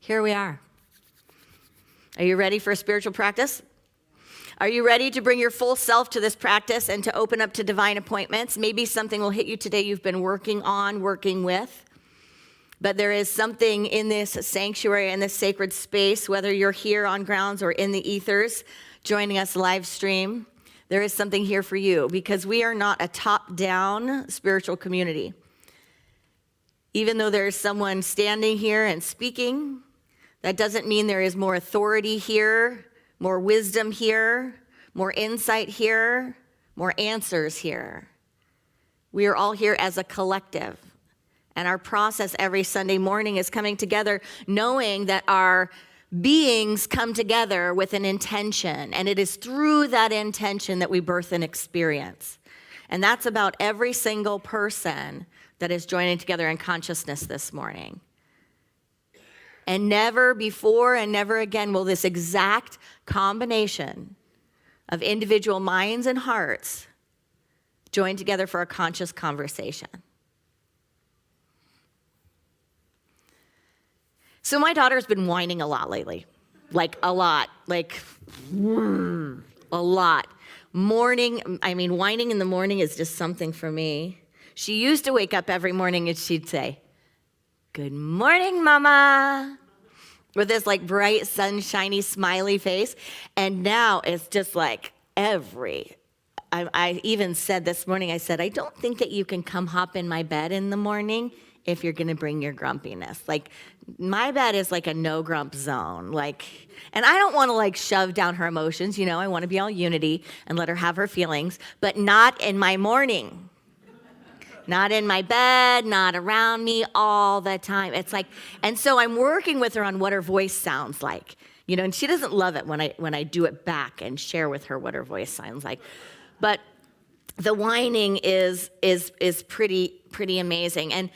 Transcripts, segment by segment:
here we are. Are you ready for a spiritual practice? Are you ready to bring your full self to this practice and to open up to divine appointments? Maybe something will hit you today you've been working with. But there is something in this sanctuary, in this sacred space, whether you're here on grounds or in the ethers, joining us live stream, there is something here for you because we are not a top-down spiritual community. Even though there is someone standing here and speaking, that doesn't mean there is more authority here, more wisdom here, more insight here, more answers here. We are all here as a collective. And our process every Sunday morning is coming together knowing that our beings come together with an intention. And it is through that intention that we birth an experience. And that's about every single person that is joining together in consciousness this morning. And never before and never again will this exact combination of individual minds and hearts join together for a conscious conversation. So my daughter's been whining a lot lately, like a lot. Whining in the morning is just something for me. She used to wake up every morning and she'd say, "Good morning, Mama," with this like bright, sunshiny, smiley face. And now it's just like I even said this morning, I said, I don't think that you can come hop in my bed in the morning if you're going to bring your grumpiness. Like, my bed is like a no-grump zone. And I don't want to shove down her emotions. I want to be all unity and let her have her feelings, but not in my morning. Not in my bed, not around me all the time. And so I'm working with her on what her voice sounds like. And she doesn't love it when I do it back and share with her what her voice sounds like. But the whining is pretty amazing. And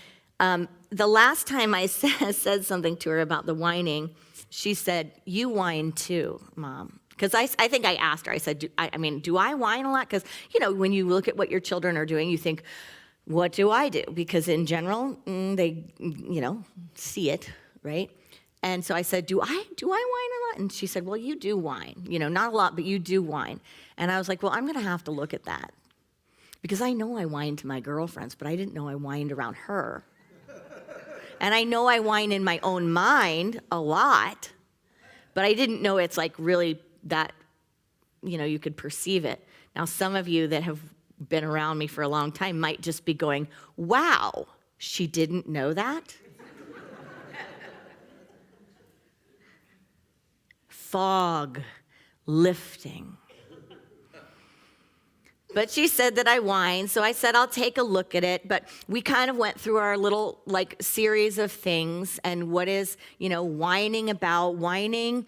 the last time I said something to her about the whining, she said, "You whine too, Mom." Because I think I asked her, I said, do I whine a lot? Because, when you look at what your children are doing, you think, what do I do? Because in general, they, see it, right? And so I said, do I whine a lot? And she said, well, you do whine. Not a lot, but you do whine. And I was like, well, I'm going to have to look at that. Because I know I whine to my girlfriends, but I didn't know I whined around her. And I know I whine in my own mind a lot, but I didn't know it's really that, you could perceive it. Now, some of you that have been around me for a long time might just be going, wow, she didn't know that? Fog lifting. But she said that I whine, so I said I'll take a look at it. But we kind of went through our little series of things and what is, whining about. Whining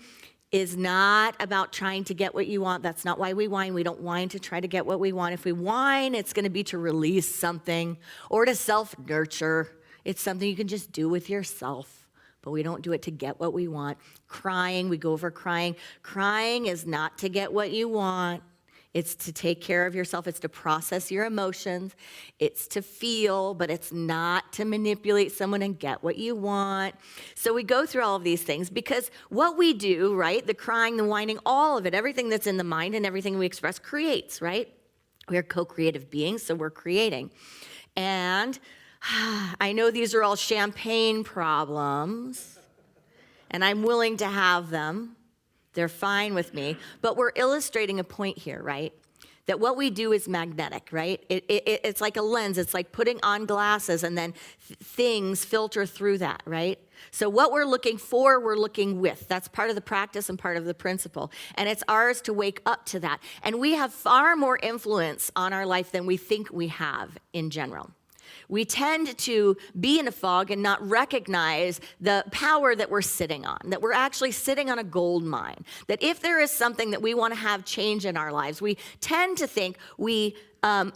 is not about trying to get what you want. That's not why we whine. We don't whine to try to get what we want. If we whine, it's going to be to release something or to self-nurture. It's something you can just do with yourself, but we don't do it to get what we want. Crying, we go over crying. Crying is not to get what you want. It's to take care of yourself. It's to process your emotions. It's to feel, but it's not to manipulate someone and get what you want. So we go through all of these things because what we do, right, the crying, the whining, all of it, everything that's in the mind and everything we express creates, right? We're co-creative beings, so we're creating. And I know these are all champagne problems, and I'm willing to have them. They're fine with me, but we're illustrating a point here, right? That what we do is magnetic, right? It's like a lens. It's like putting on glasses and then things filter through that, right? So what we're looking for, we're looking with. That's part of the practice and part of the principle. And it's ours to wake up to that. And we have far more influence on our life than we think we have in general. We tend to be in a fog and not recognize the power that we're sitting on, that we're actually sitting on a gold mine, that if there is something that we want to have change in our lives, we tend to think we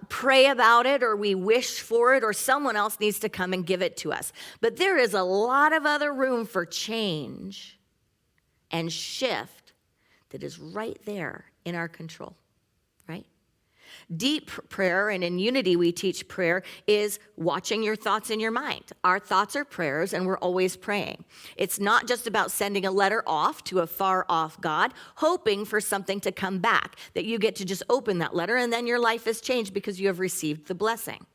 pray about it or we wish for it or someone else needs to come and give it to us. But there is a lot of other room for change and shift that is right there in our control, right? Deep prayer, and in Unity we teach prayer, is watching your thoughts in your mind. Our thoughts are prayers, and we're always praying. It's not just about sending a letter off to a far off God, hoping for something to come back, that you get to just open that letter, and then your life is changed because you have received the blessing.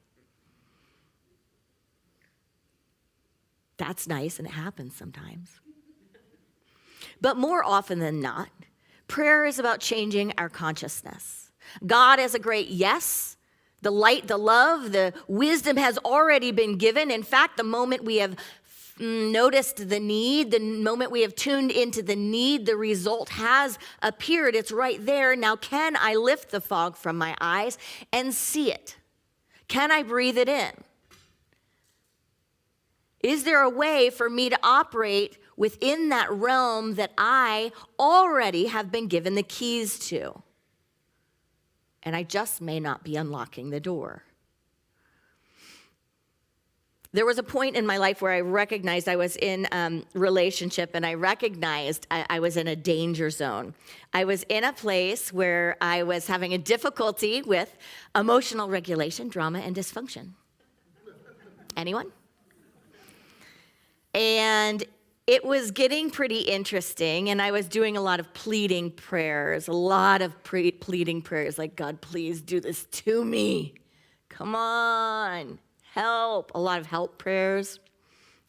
That's nice, and it happens sometimes. But more often than not, prayer is about changing our consciousness. God is a great yes. The light, the love, the wisdom has already been given. In fact, the moment we have noticed the need, the moment we have tuned into the need, the result has appeared. It's right there. Now, can I lift the fog from my eyes and see it? Can I breathe it in? Is there a way for me to operate within that realm that I already have been given the keys to? And I just may not be unlocking the door. There was a point in my life where I recognized I was in a relationship, and I recognized I was in a danger zone. I was in a place where I was having a difficulty with emotional regulation, drama, and dysfunction. Anyone? And it was getting pretty interesting, and I was doing a lot of pleading prayers, pleading prayers like, God, please do this to me. Come on, help. A lot of help prayers,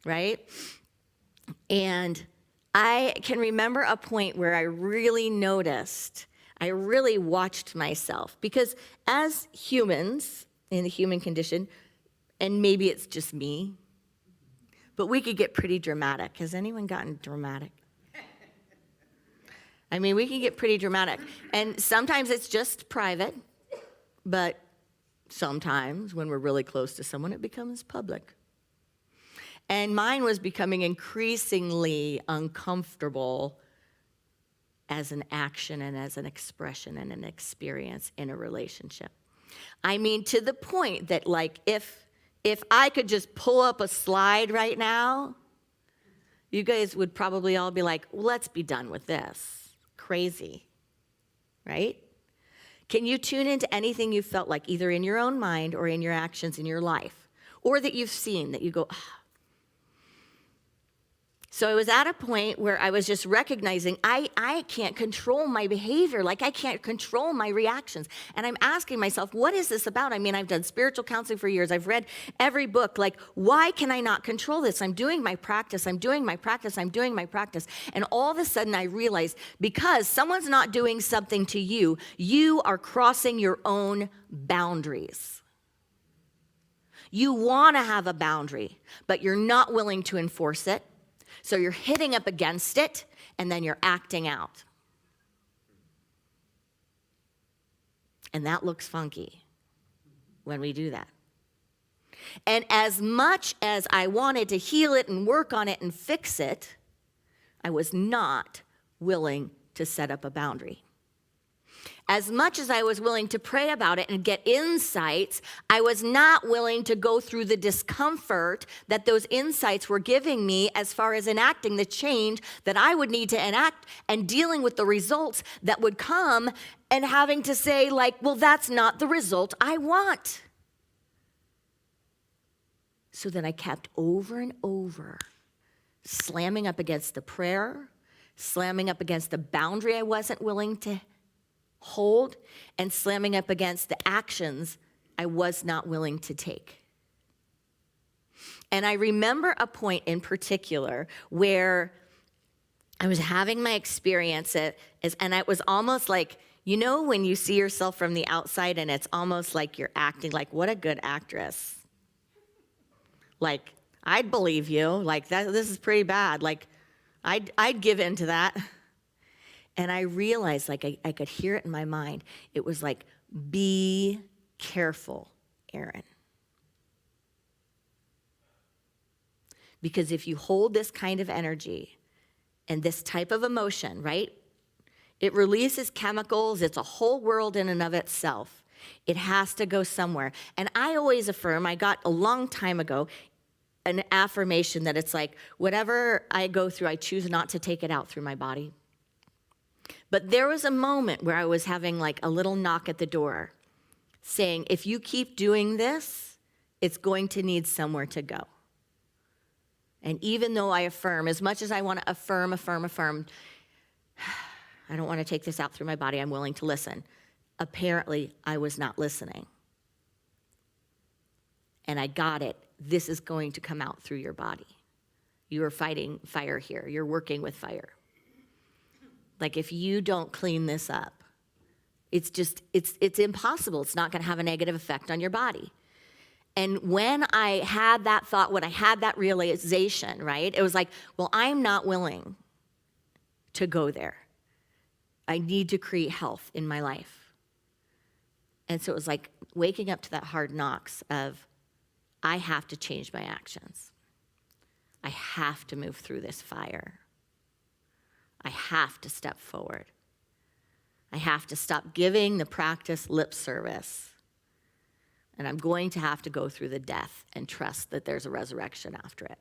right? And I can remember a point where I really noticed, I really watched myself, because as humans in the human condition, and maybe it's just me, but we could get pretty dramatic. Has anyone gotten dramatic? I mean, we can get pretty dramatic. And sometimes it's just private, but sometimes when we're really close to someone, it becomes public. And mine was becoming increasingly uncomfortable as an action and as an expression and an experience in a relationship. I mean, to the point that, like, if I could just pull up a slide right now, you guys would probably all be like, let's be done with this. Crazy, right? Can you tune into anything you felt like, either in your own mind or in your actions in your life, or that you've seen that you go, ah. So I was at a point where I was just recognizing I can't control my behavior, like I can't control my reactions. And I'm asking myself, what is this about? I mean, I've done spiritual counseling for years. I've read every book. Like, why can I not control this? I'm doing my practice. I'm doing my practice. I'm doing my practice. And all of a sudden I realized, because someone's not doing something to you, you are crossing your own boundaries. You want to have a boundary, but you're not willing to enforce it. So you're hitting up against it, and then you're acting out. And that looks funky when we do that. And as much as I wanted to heal it and work on it and fix it, I was not willing to set up a boundary. As much as I was willing to pray about it and get insights, I was not willing to go through the discomfort that those insights were giving me as far as enacting the change that I would need to enact and dealing with the results that would come, and having to say, like, well, that's not the result I want. So then I kept over and over slamming up against the prayer, slamming up against the boundary I wasn't willing to hold, and slamming up against the actions I was not willing to take. And I remember a point in particular where I was having my experience, and it was almost like, you know, when you see yourself from the outside and it's almost like you're acting like, what a good actress. Like, I'd believe you. Like, this is pretty bad. Like, I'd give in to that. And I realized, like, I could hear it in my mind. It was like, be careful, Erin. Because if you hold this kind of energy and this type of emotion, right, it releases chemicals. It's a whole world in and of itself. It has to go somewhere. And I always affirm, I got a long time ago an affirmation that it's like, whatever I go through, I choose not to take it out through my body. But there was a moment where I was having like a little knock at the door. saying, if you keep doing this, it's going to need somewhere to go. And even though I affirm, as much as I want to affirm, I don't want to take this out through my body, I'm willing to listen. Apparently, I was not listening. And I got it. This is going to come out through your body. You are fighting fire here. You're working with fire. Like if you don't clean this up, it's impossible. It's not going to have a negative effect on your body. And when I had that thought, when I had that realization, right, it was like, well, I'm not willing to go there. I need to create health in my life. And so it was like waking up to that hard knocks of, I have to change my actions. I have to move through this fire. I have to step forward. I have to stop giving the practice lip service. And I'm going to have to go through the death and trust that there's a resurrection after it.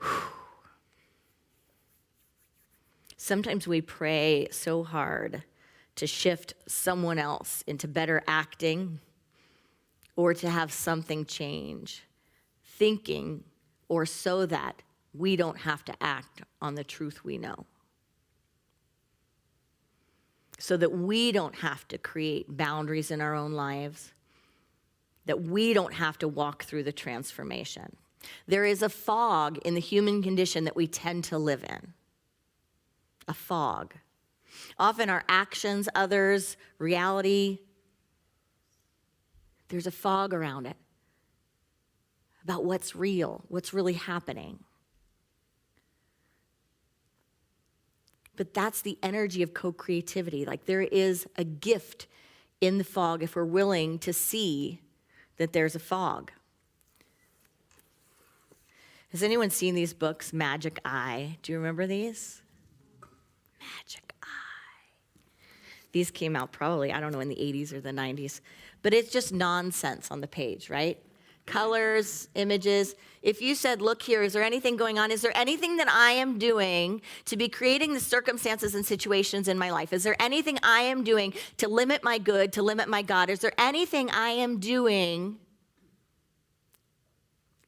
Whew. Sometimes we pray so hard to shift someone else into better acting or to have something change, thinking or so that we don't have to act on the truth we know. So that we don't have to create boundaries in our own lives, that we don't have to walk through the transformation. There is a fog in the human condition that we tend to live in. A fog. Often our actions, others, reality, there's a fog around it about what's real, what's really happening. But that's the energy of co-creativity. Like there is a gift in the fog if we're willing to see that there's a fog. Has anyone seen these books, Magic Eye? Do you remember these? Magic Eye. These came out probably, I don't know, in the 80s or the 90s. But it's just nonsense on the page, right? Colors, images. If you said, look here, is there anything going on? Is there anything that I am doing to be creating the circumstances and situations in my life? Is there anything I am doing to limit my good, to limit my God? Is there anything I am doing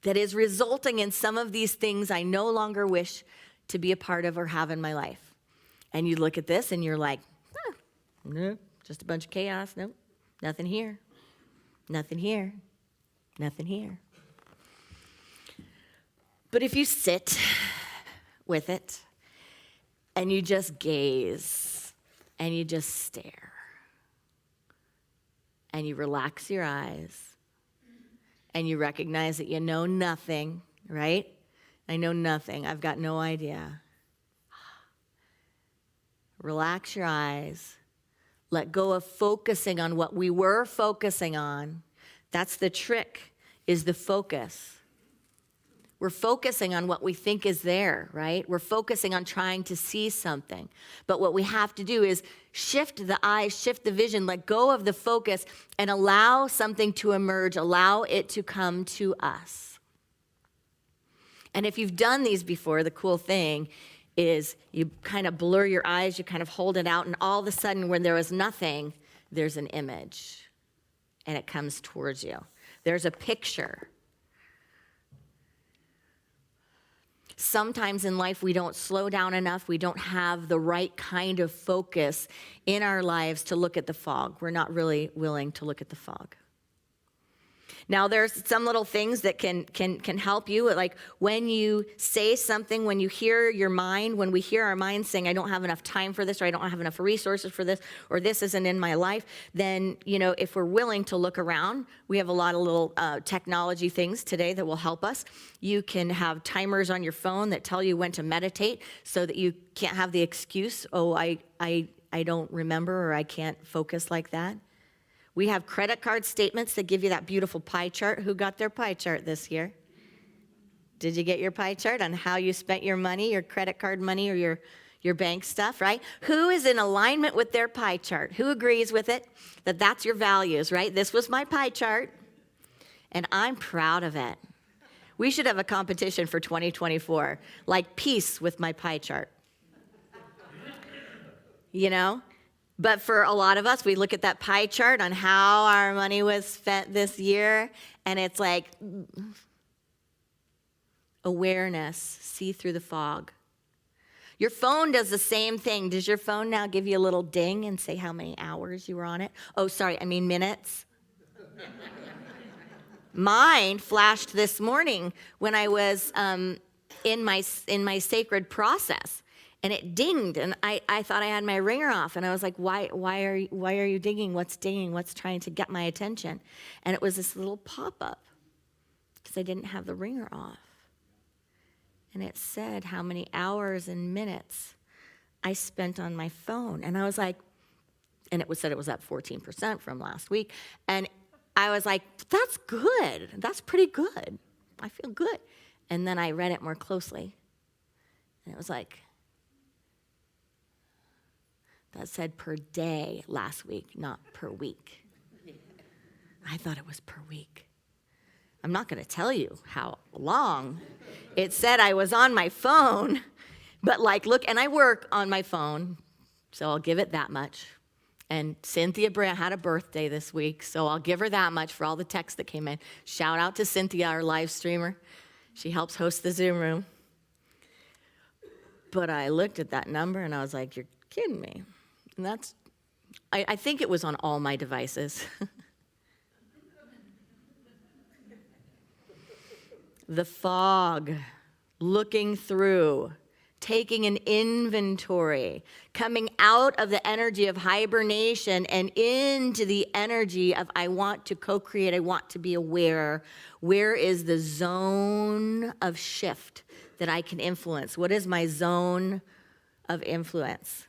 that is resulting in some of these things I no longer wish to be a part of or have in my life? And you look at this and you're like, no, just a bunch of chaos. No, nothing here. Nothing here. Nothing here. But if you sit with it and you just gaze and you just stare and you relax your eyes and you recognize that you know nothing, right? I know nothing. I've got no idea. Relax your eyes. Let go of focusing on what we were focusing on. That's the trick, is the focus. We're focusing on what we think is there, right? We're focusing on trying to see something. But what we have to do is shift the eyes, shift the vision, let go of the focus, and allow something to emerge, allow it to come to us. And if you've done these before, the cool thing is you kind of blur your eyes, you kind of hold it out, and all of a sudden when there was nothing, there's an image. And it comes towards you. There's a picture. Sometimes in life we don't slow down enough. We don't have the right kind of focus in our lives to look at the fog. We're not really willing to look at the fog. Now, there's some little things that can help you, like when you say something, when you hear your mind, when we hear our mind saying, I don't have enough time for this, or I don't have enough resources for this, or this isn't in my life, then, if we're willing to look around, we have a lot of little technology things today that will help us. You can have timers on your phone that tell you when to meditate so that you can't have the excuse, I don't remember, or I can't focus like that. We have credit card statements that give you that beautiful pie chart. Who got their pie chart this year? Did you get your pie chart on how you spent your money, your credit card money, or your bank stuff, right? Who is in alignment with their pie chart? Who agrees with it? That's your values, right? This was my pie chart, and I'm proud of it. We should have a competition for 2024, like peace with my pie chart. But for a lot of us, we look at that pie chart on how our money was spent this year, and it's like awareness, see through the fog. Your phone does the same thing. Does your phone now give you a little ding and say how many hours you were on it? Oh, sorry, I mean minutes. Mine flashed this morning when I was in my sacred process, and it dinged, and I thought I had my ringer off, and I was like, why are you dinging? What's dinging? What's trying to get my attention? And it was this little pop-up because I didn't have the ringer off. And it said how many hours and minutes I spent on my phone. And I was like, and said it was up 14% from last week. And I was like, that's good. That's pretty good. I feel good. And then I read it more closely. And it was like, that said per day last week, not per week. I thought it was per week. I'm not going to tell you how long. It said I was on my phone, but like, look, and I work on my phone, so I'll give it that much. And Cynthia Brandt had a birthday this week, so I'll give her that much for all the texts that came in. Shout out to Cynthia, our live streamer. She helps host the Zoom room. But I looked at that number, and I was like, you're kidding me. And I think it was on all my devices. The fog, looking through, taking an inventory, coming out of the energy of hibernation and into the energy of I want to co-create, I want to be aware. Where is the zone of shift that I can influence? What is my zone of influence?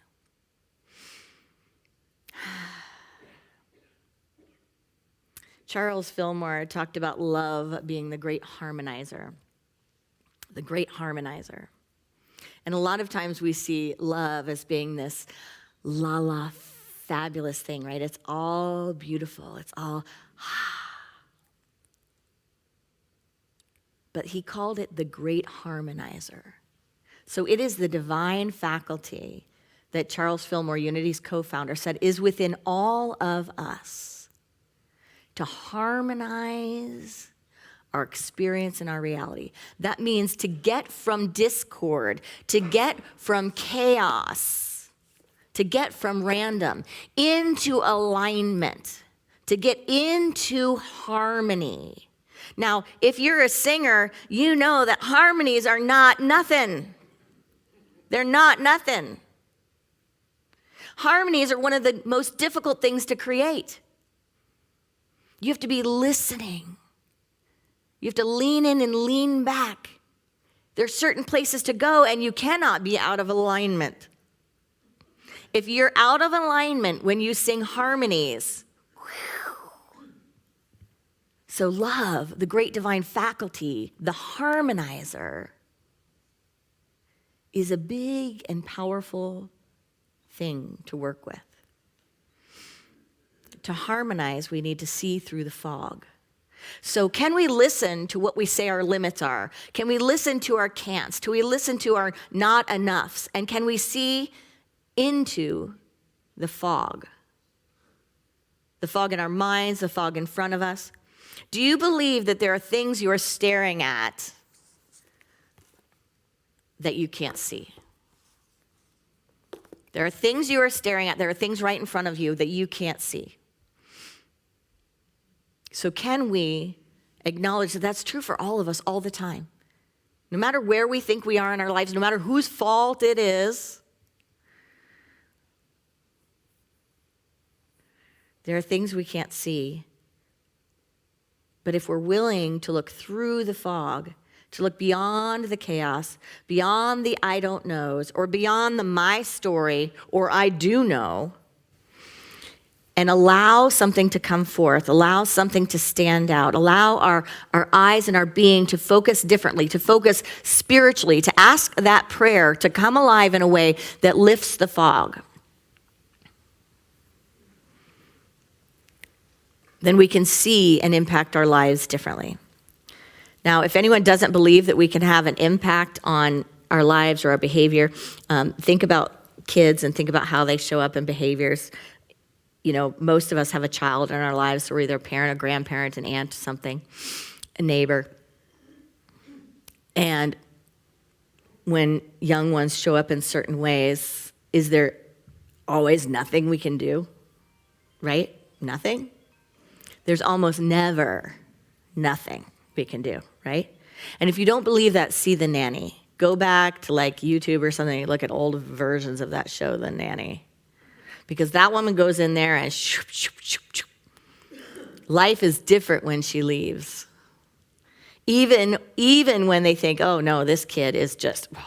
Charles Fillmore talked about love being the great harmonizer. The great harmonizer. And a lot of times we see love as being this la-la fabulous thing, right? It's all beautiful. It's all But he called it the great harmonizer. So it is the divine faculty that Charles Fillmore, Unity's co-founder, said is within all of us to harmonize our experience and our reality. That means to get from discord, to get from chaos, to get from random into alignment, to get into harmony. Now, if you're a singer, you know that harmonies are not nothing. They're not nothing. Harmonies are one of the most difficult things to create. You have to be listening. You have to lean in and lean back. There's certain places to go, and you cannot be out of alignment. If you're out of alignment when you sing harmonies, so love, the great divine faculty, the harmonizer, is a big and powerful thing to work with. To harmonize, we need to see through the fog. So can we listen to what we say our limits are? Can we listen to our can'ts? Can we listen to our not enoughs? And can we see into the fog? The fog in our minds, the fog in front of us. Do you believe that there are things you are staring at that you can't see? There are things you are staring at. There are things right in front of you that you can't see. So can we acknowledge that that's true for all of us all the time? No matter where we think we are in our lives, no matter whose fault it is, there are things we can't see. But if we're willing to look through the fog, to look beyond the chaos, beyond the I don't knows, or beyond the my story, or I do know, and allow something to come forth, allow something to stand out, allow our eyes and our being to focus differently, to focus spiritually, to ask that prayer to come alive in a way that lifts the fog, then we can see and impact our lives differently. Now, if anyone doesn't believe that we can have an impact on our lives or our behavior, think about kids and think about how they show up in behaviors. Most of us have a child in our lives, so we're either a parent, a grandparent, an aunt, something, a neighbor. And when young ones show up in certain ways, is there always nothing we can do? Right? Nothing? There's almost never nothing we can do, right? And if you don't believe that, see The Nanny. Go back to like YouTube or something, look at old versions of that show, The Nanny. Because that woman goes in there and life is different when she leaves. Even when they think, oh no, this kid is just, and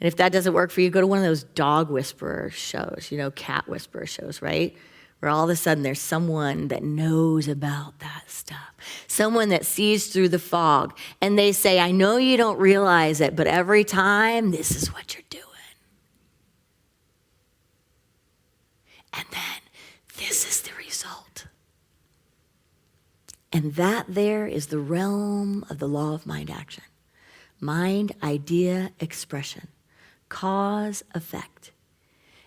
if that doesn't work for you, go to one of those dog whisperer shows, cat whisperer shows, right? Where all of a sudden there's someone that knows about that stuff. Someone that sees through the fog. And they say, I know you don't realize it, but every time, this is what you're doing. And then, this is the result. And that there is the realm of the law of mind action. Mind, idea, expression. Cause, effect.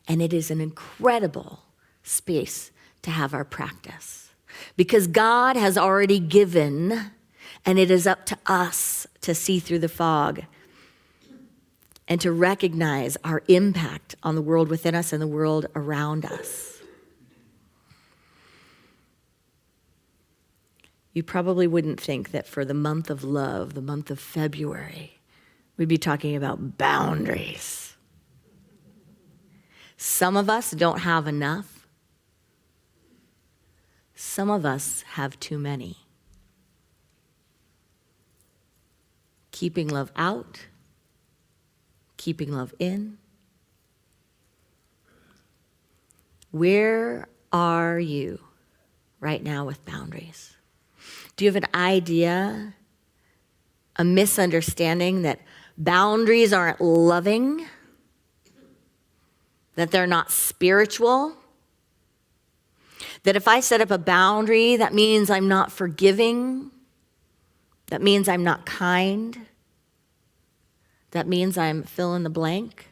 And it is an incredible space to have our practice. Because God has already given, and it is up to us to see through the fog and to recognize our impact on the world within us and the world around us. You probably wouldn't think that for the month of love, the month of February, we'd be talking about boundaries. Some of us don't have enough. Some of us have too many. Keeping love out, keeping love in. Where are you right now with boundaries? Do you have an idea, a misunderstanding that boundaries aren't loving, that they're not spiritual? That if I set up a boundary, that means I'm not forgiving. That means I'm not kind. That means I'm fill in the blank.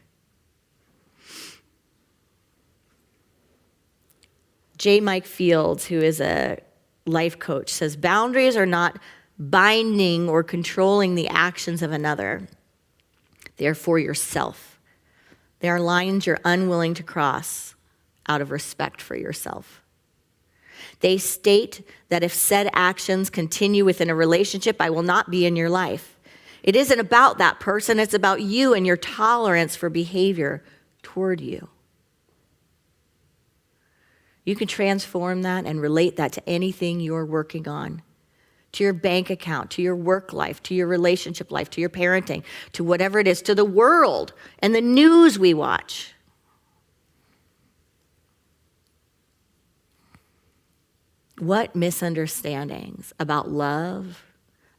J. Mike Fields, who is a life coach, says boundaries are not binding or controlling the actions of another. They are for yourself. They are lines you're unwilling to cross out of respect for yourself. They state that if said actions continue within a relationship, I will not be in your life. It isn't about that person, it's about you and your tolerance for behavior toward you. You can transform that and relate that to anything you're working on, to your bank account, to your work life, to your relationship life, to your parenting, to whatever it is, to the world and the news we watch. What misunderstandings about love,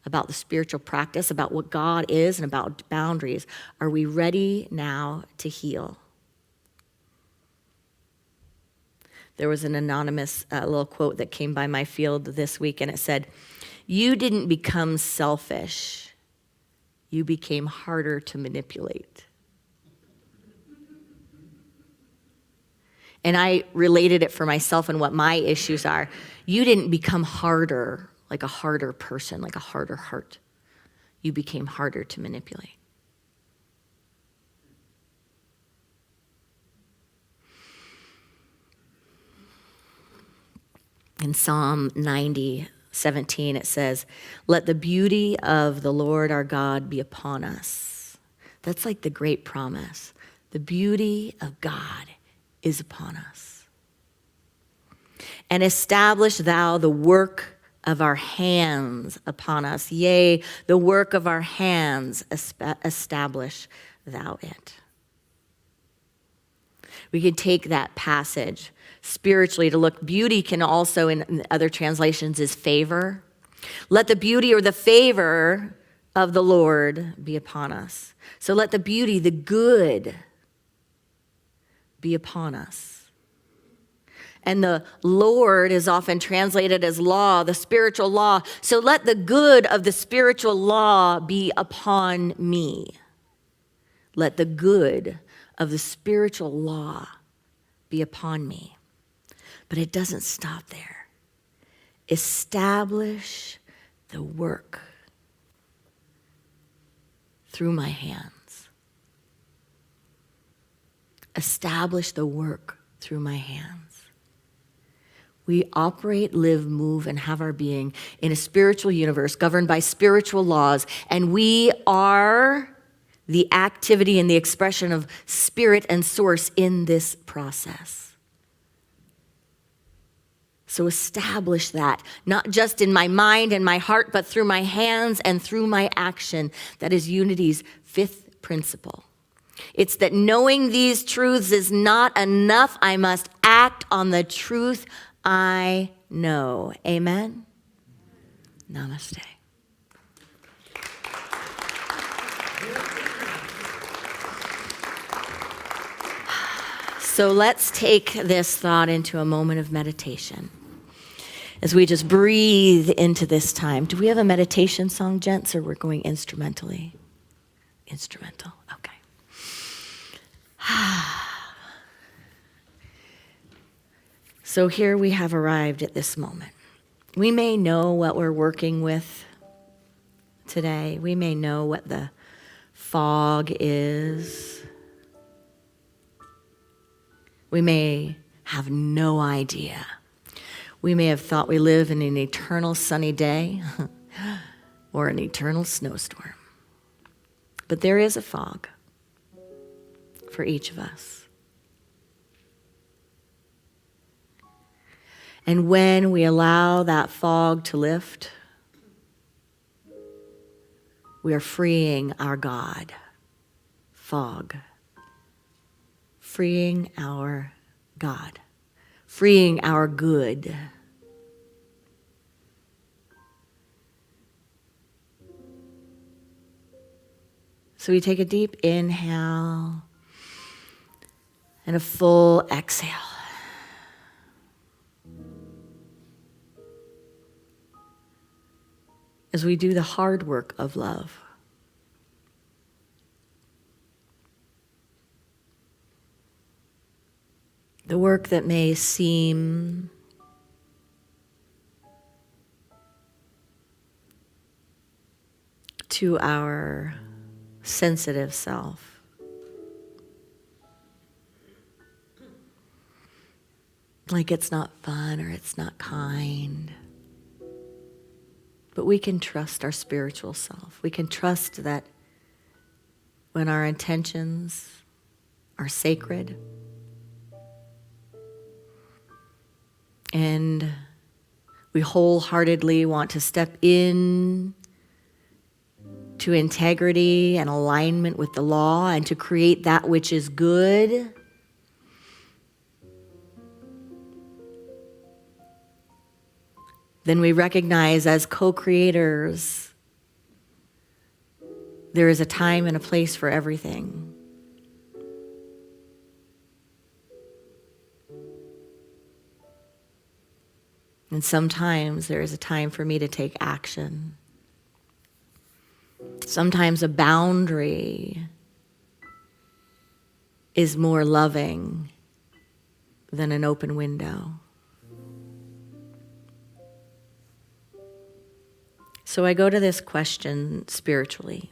about the spiritual practice, about what God is, and about boundaries are we ready now to heal? There was an anonymous little quote that came by my field this week, and it said, "You didn't become selfish. You became harder to manipulate." And I related it for myself and what my issues are. You didn't become harder, like a harder person, like a harder heart. You became harder to manipulate. In Psalm 90:17, it says, "Let the beauty of the Lord our God be upon us." That's like the great promise. The beauty of God is upon us. "And establish thou the work of our hands upon us. Yea, the work of our hands, establish thou it." We could take that passage spiritually to look. Beauty can also, in other translations, is favor. Let the beauty or the favor of the Lord be upon us. So let the beauty, the good, be upon us. And the Lord is often translated as law, the spiritual law. So let the good of the spiritual law be upon me. Let the good of the spiritual law be upon me. But it doesn't stop there. Establish the work through my hands. Establish the work through my hands. We operate, live, move, and have our being in a spiritual universe governed by spiritual laws, and we are the activity and the expression of spirit and source in this process. So establish that, not just in my mind and my heart, but through my hands and through my action. That is Unity's fifth principle. It's that knowing these truths is not enough. I must act on the truth I know. Amen? Namaste. So let's take this thought into a moment of meditation as we just breathe into this time. Do we have a meditation song, gents, or we're going instrumentally? Instrumental, okay. So here we have arrived at this moment. We may know what we're working with today. We may know what the fog is. We may have no idea. We may have thought we live in an eternal sunny day or an eternal snowstorm. But there is a fog for each of us. And when we allow that fog to lift, we are freeing our God. Fog. Freeing our God. Freeing our good. So we take a deep inhale and a full exhale. As we do the hard work of love. The work that may seem to our sensitive self like it's not fun or it's not kind. But we can trust our spiritual self. We can trust that when our intentions are sacred and we wholeheartedly want to step in to integrity and alignment with the law and to create that which is good, then we recognize as co-creators there is a time and a place for everything. And sometimes there is a time for me to take action. Sometimes a boundary is more loving than an open window. So I go to this question spiritually.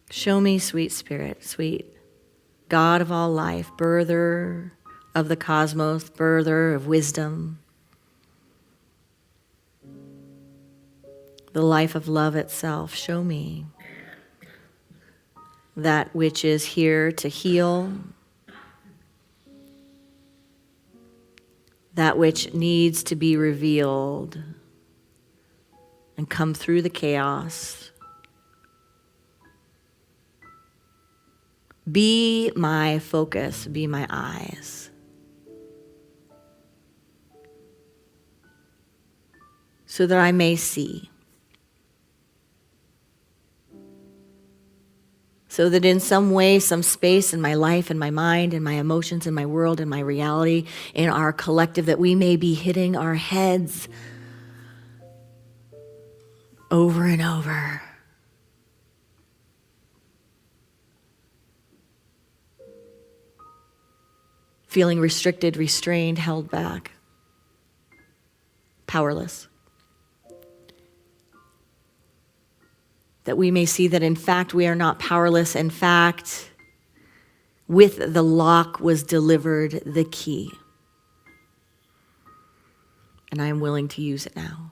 Show me, sweet spirit, sweet God of all life, birther of the cosmos, birther of wisdom, the life of love itself. Show me that which is here to heal, that which needs to be revealed and come through the chaos. Be my focus, be my eyes. So that I may see. So that in some way, some space in my life, in my mind, in my emotions, in my world, in my reality, in our collective, that we may be hitting our heads over and over feeling restricted, restrained, held back, powerless. That we may see that in fact we are not powerless. In fact, with the lock was delivered the key. And I am willing to use it now.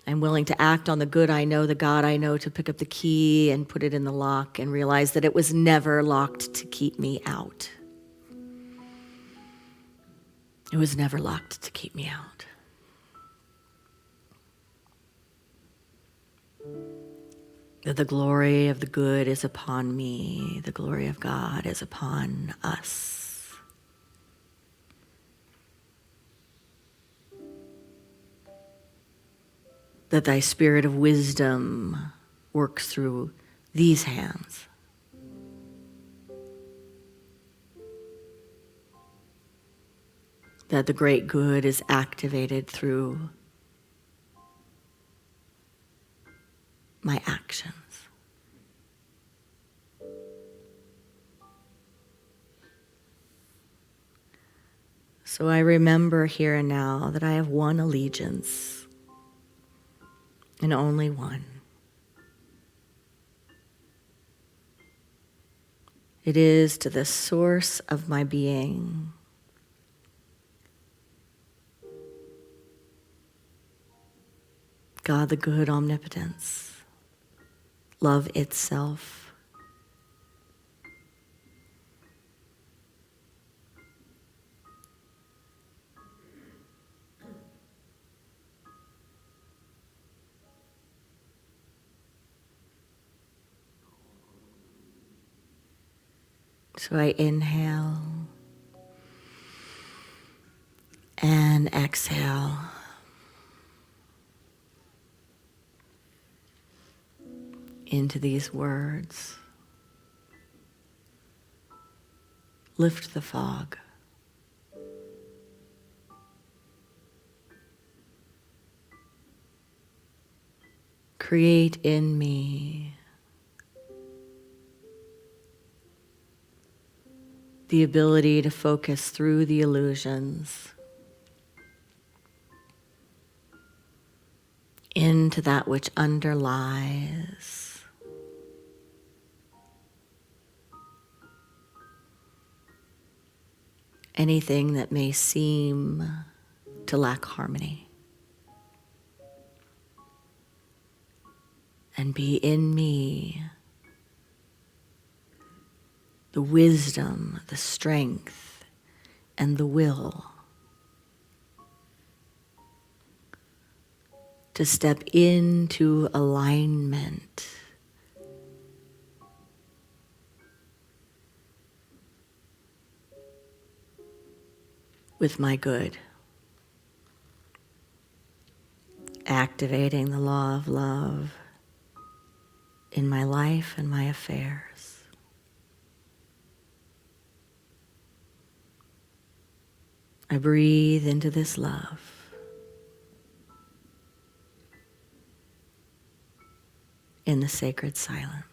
I'm willing to act on the good I know, the God I know, to pick up the key and put it in the lock and realize that it was never locked to keep me out. It was never locked to keep me out. That the glory of the good is upon me, the glory of God is upon us. That thy spirit of wisdom works through these hands. That the great good is activated through my actions. So I remember here and now that I have one allegiance, and only one. It is to the source of my being. God, the good omnipotence, love itself. So I inhale and exhale. Into these words. Lift the fog. Create in me the ability to focus through the illusions into that which underlies. Anything that may seem to lack harmony. And be in me the wisdom, the strength, and the will to step into alignment with my good, activating the law of love in my life and my affairs. I breathe into this love. In the sacred silence.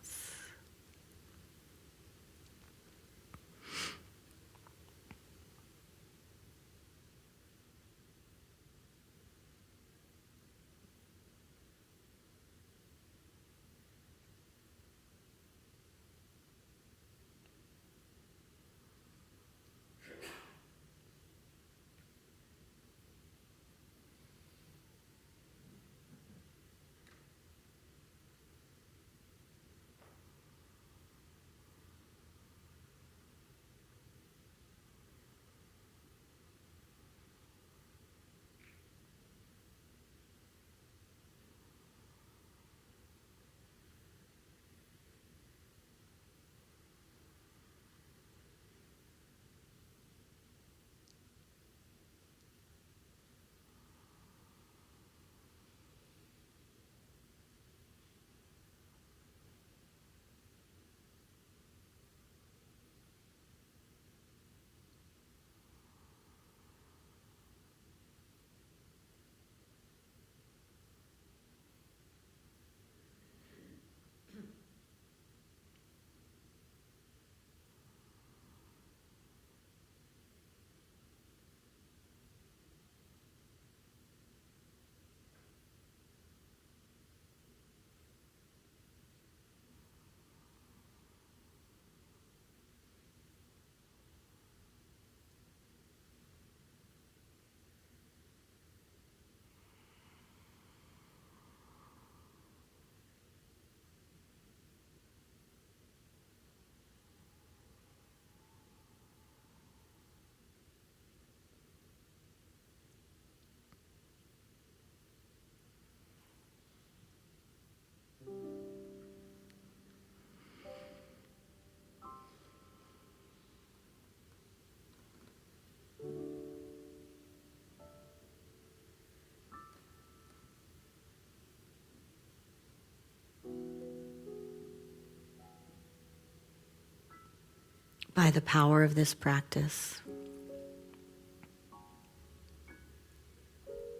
by the power of this practice.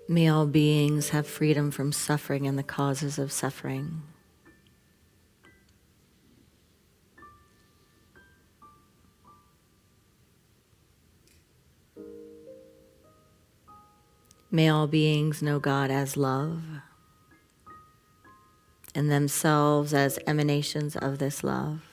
May all beings have freedom from suffering and the causes of suffering. May all beings know God as love and themselves as emanations of this love.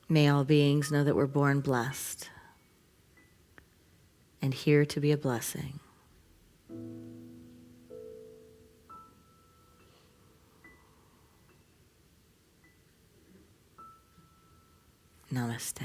May all beings know that we're born blessed and here to be a blessing. Namaste.